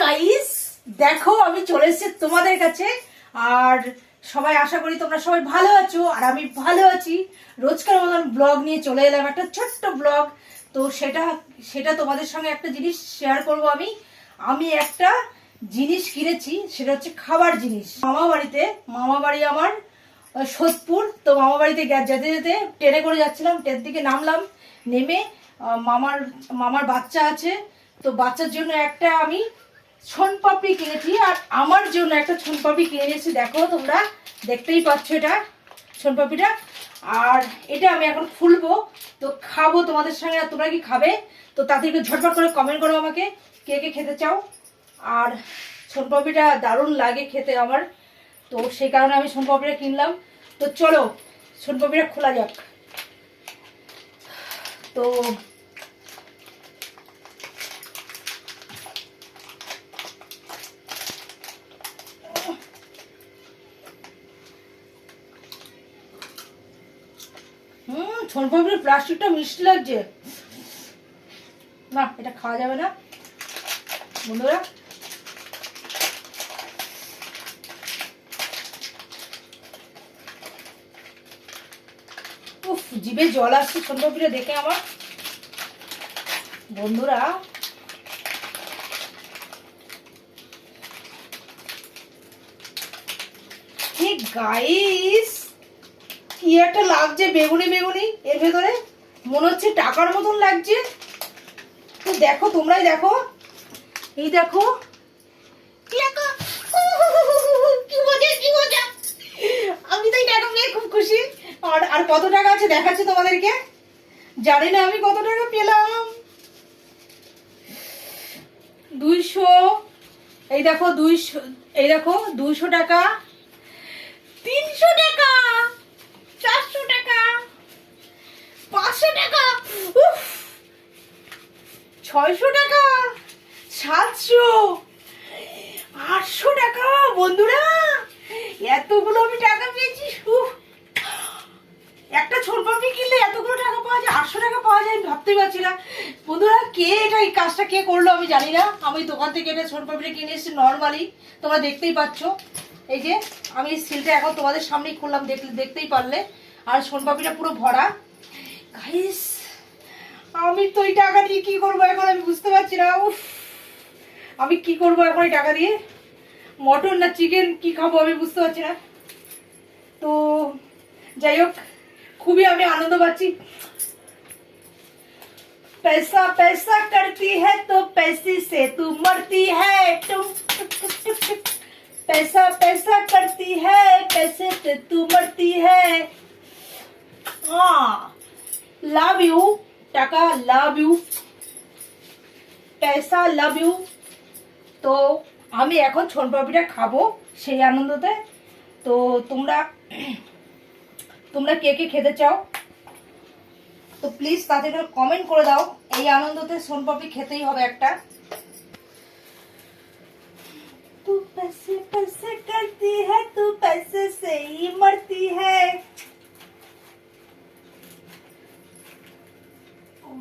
Guys, দেখো আমি চলে এসেছি তোমাদের কাছে। আর সবাই আশা করি তোমরা সবাই ভালো আছো, আর আমি ভালো আছি। রোজকার মতন ব্লগ নিয়ে চলে এলাম, একটা ছোট্ট ব্লগ। তো সেটা তোমাদের সঙ্গে একটা জিনিস শেয়ার করব। আমি একটা জিনিস কিনেছি, সেটা হচ্ছে খাবার জিনিস। মামা বাড়ি আমার সোদপুর। তো মামা বাড়িতে যেতে যেতে ট্রেনে করে যাচ্ছিলাম, ট্রেন থেকে নামলাম, নেমে মামার বাচ্চা আছে, তো বাচ্চার জন্য একটা আমি সোনপাপড়ি কিনেছি, আর আমার জন্য একটা সোনপাপড়ি কিনে নিয়েছি। দেখো তোমরা দেখতেই পাচ্ছ এটা সোনপাপড়িটা। আর এটা আমি এখন খুলবো, তো খাবো তোমাদের সঙ্গে। আর তোমরা কি খাবে? তো তাদেরকে ঝটপট করে কমেন্ট করো আমাকে, কে কে খেতে চাও। আর সোনপাপড়িটা দারুণ লাগে খেতে আমার, তো সেই কারণে আমি সোনপাপড়িটা কিনলাম। তো চলো সোনপাপড়িটা খোলা যাক। তো সোনপাপড়ির প্লাস্টিকটা মিষ্টি লাগছে না, এটা খাওয়া যাবে না বন্ধুরা। উফ, জিভে জল আসছে সোনপাপড়িটা দেখে আমার বন্ধুরা। গাইস, কি একটা লাগছে, বেগুনি বেগুনি এর ভেতরে, মনে হচ্ছে টাকার মতন লাগছে। তো দেখো, তোমরাই দেখো, এই দেখো কি মজা। আমি তো এই টাকা পেয়ে খুব খুশি। আর কত টাকা আছে দেখাচ্ছি তোমাদেরকে। জানি না আমি কত টাকা পেলাম। 200, এই দেখো 200, এই দেখো 200 টাকা, 300 টাকা, 400 টাকা, 500 টাকা, 600 টাকা, 700, 800 টাকা। বন্ধুরা এতগুলো আমি টাকা পেয়েছি। একটা সোনপাপড়ি কিনলে এতগুলো টাকা পাওয়া যায়, 800 টাকা পাওয়া যায়, আমি ভাবতেই পারছি না। বন্ধুরা কে এটা, এই কাজটা কে করলো আমি জানি না। আমি দোকান থেকে এটা সোনপাপড়ি কিনে এসেছি নর্মালি, তোমরা দেখতেই পাচ্ছ। এই যে আমি সিলটা এখন তোমাদের সামনেই খুললাম, দেখতেই পারলে। আর সোনপাপড়িটা পুরো ভরা। গাইস, আমি তো এই টাকা দিয়ে কি করবো এখন আমি বুঝতে পারছি না। উফ, আমি কি করবো এখন এই টাকা দিয়ে? মটন না চিকেন কি খাবো আমি বুঝতে পারছি না। তো যাই হোক, খুবই আমি আনন্দ পাচ্ছি। पैसा पैसा करती है तो पैसे से तू मरती है, तुम पैसा पैसा करती है, पैसे से तू मरती है। हाँ, लव यू টাকা, লাভ ইউ पैसा, লাভ ইউ। তো আমি এখন সোনপাপড়িটা খাবো সেই আনন্দতে। তো তোমরা কে কে খেতে চাও তো প্লিজ তাদের কমেন্ট করে দাও। এই আনন্দতে সোনপাপড়ি খেতেই হবে একটা। तू पैसे पैसे करती है, तू पैसे से ही मरती है।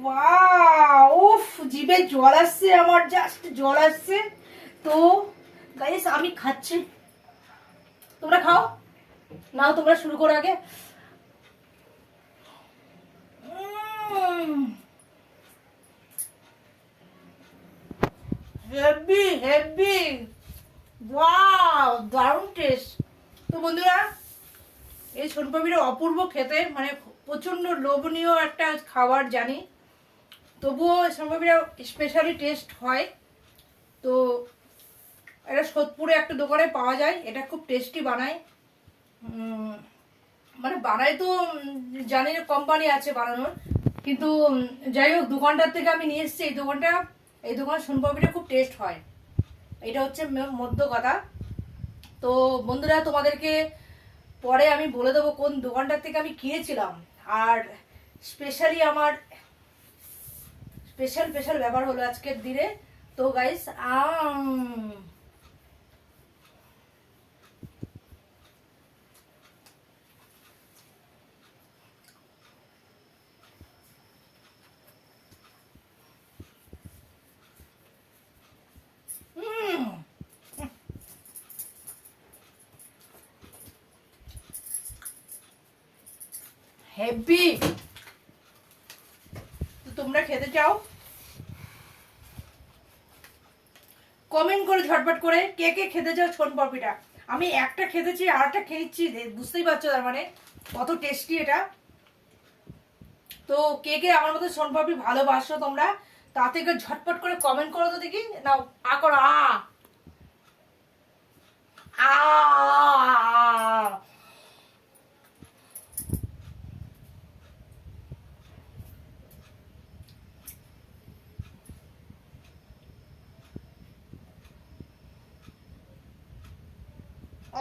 ওয়াও, উফ, জিভে জল আসছে আমার, জাস্ট জল আসছে। তো গাইস আমি খাচ্ছি, তোমরা খাও। নাও তোমরা শুরু করো আগে। হেভি হেভি, ওয়াও, দারুণ টেস্ট। তো বন্ধুরা, এই সোনপাপড়িটা অপূর্ব খেতে, মানে প্রচন্ড লোভনীয় একটা খাবার জানি, তবুও সোনপাপড়িটা স্পেশালি টেস্ট হয়। তো এটা সোদপুরে একটা দোকানে পাওয়া যায়, এটা খুব টেস্টি বানায়। মানে বানায় তো জানি না, কোম্পানি আছে বানানোর, কিন্তু যাই হোক দোকানটার থেকে আমি নিয়ে এসেছি। এই দোকানের সোনপাপড়িটা খুব টেস্ট হয়, এটা হচ্ছে মধ্য কথা। তো বন্ধুরা, তোমাদেরকে পরে আমি বলে দেবো কোন দোকানটার থেকে আমি কিনেছিলাম। আর স্পেশালি আমার স্পেশাল ব্যাপার হলো আজকের দিনে। তো গাইস, হেভি। তো তোমরা খেতে চাও কমেন্ট করে ঝটপট করে কে কে খেতে চাও সোনপাপড়িটা। আমি একটা খেতেছি আর একটা খেয়ে নিচ্ছি, বুঝতেই পারছো তার মানে কত টেস্টি এটা। তো কে কে আমার মতো সোনপাপড়ি ভালোবাসো তোমরা, তা থেকে ঝটপট করে কমেন্ট করো তো দেখি। নাও আ করো, আ আ।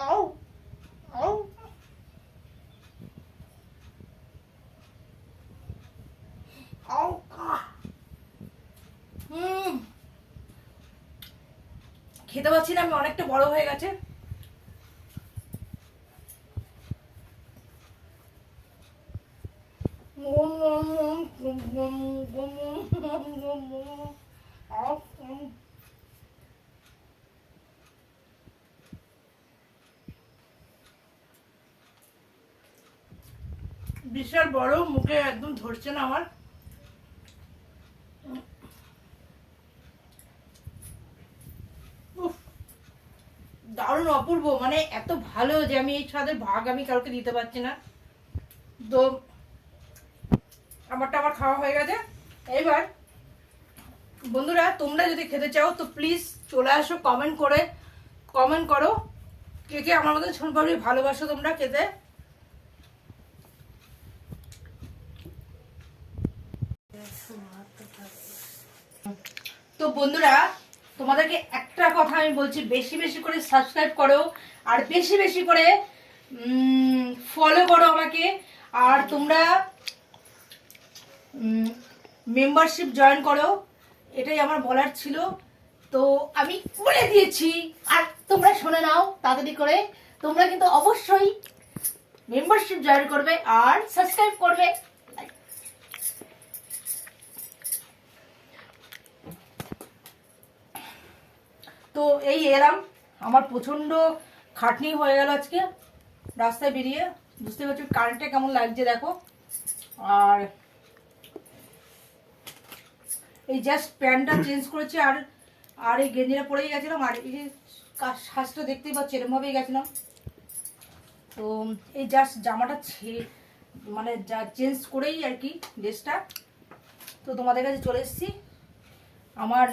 আও আও। আও খেতে পাচ্ছি না, আমি অনেকটা বড় হয়ে গেছে। বিশাল বড়, মুখে একদম ধরছে না আমার। দারুণ অপূর্ব, মানে এত ভালো যে আমি এই স্বাদের ভাগ আমি কাউকে দিতে পারছি না। তো আমারটা আমার খাওয়া হয়ে গেছে। এবার বন্ধুরা তোমরা যদি খেতে চাও তো প্লিজ চলে আসো, কমেন্ট করো কে কে আমার মতো সোনপাপড়ি ভালোবাসো তোমরা খেতে। তো বন্ধুরা তোমাদেরকে একটা কথা আমি বলছি, বেশি বেশি করে সাবস্ক্রাইব করো আর বেশি বেশি করে ফলো করো আমাকে। আর তোমরা মেম্বারশিপ জয়েন করো, এটাই আমার বলার ছিল। তো আমি বলে দিয়েছি, আর তোমরা শুনে নাও তাড়াতাড়ি করে। তোমরা কিন্তু অবশ্যই মেম্বারশিপ জয়েন করবে আর সাবস্ক্রাইব করবে। তো এই এলাম, আমার প্রচন্ড খাটনি হয়ে গেল আজকে রাস্তায় বেরিয়ে, বুঝতে পারছো কারেন্টটা কেমন লাগছে দেখো। আর এই জাস্ট প্যান্টটা চেঞ্জ করেছি, আর আর এই গেঞ্জিটা পরেই গেছিলাম, আর এই শ্বাসটা দেখতেই পাচ্ছি এরমভাবেই গেছিলাম। তো এই জাস্ট জামাটা মানে যা চেঞ্জ করেই আর কি ড্রেসটা। তো তোমাদের কাছে চলে এসেছি। আমার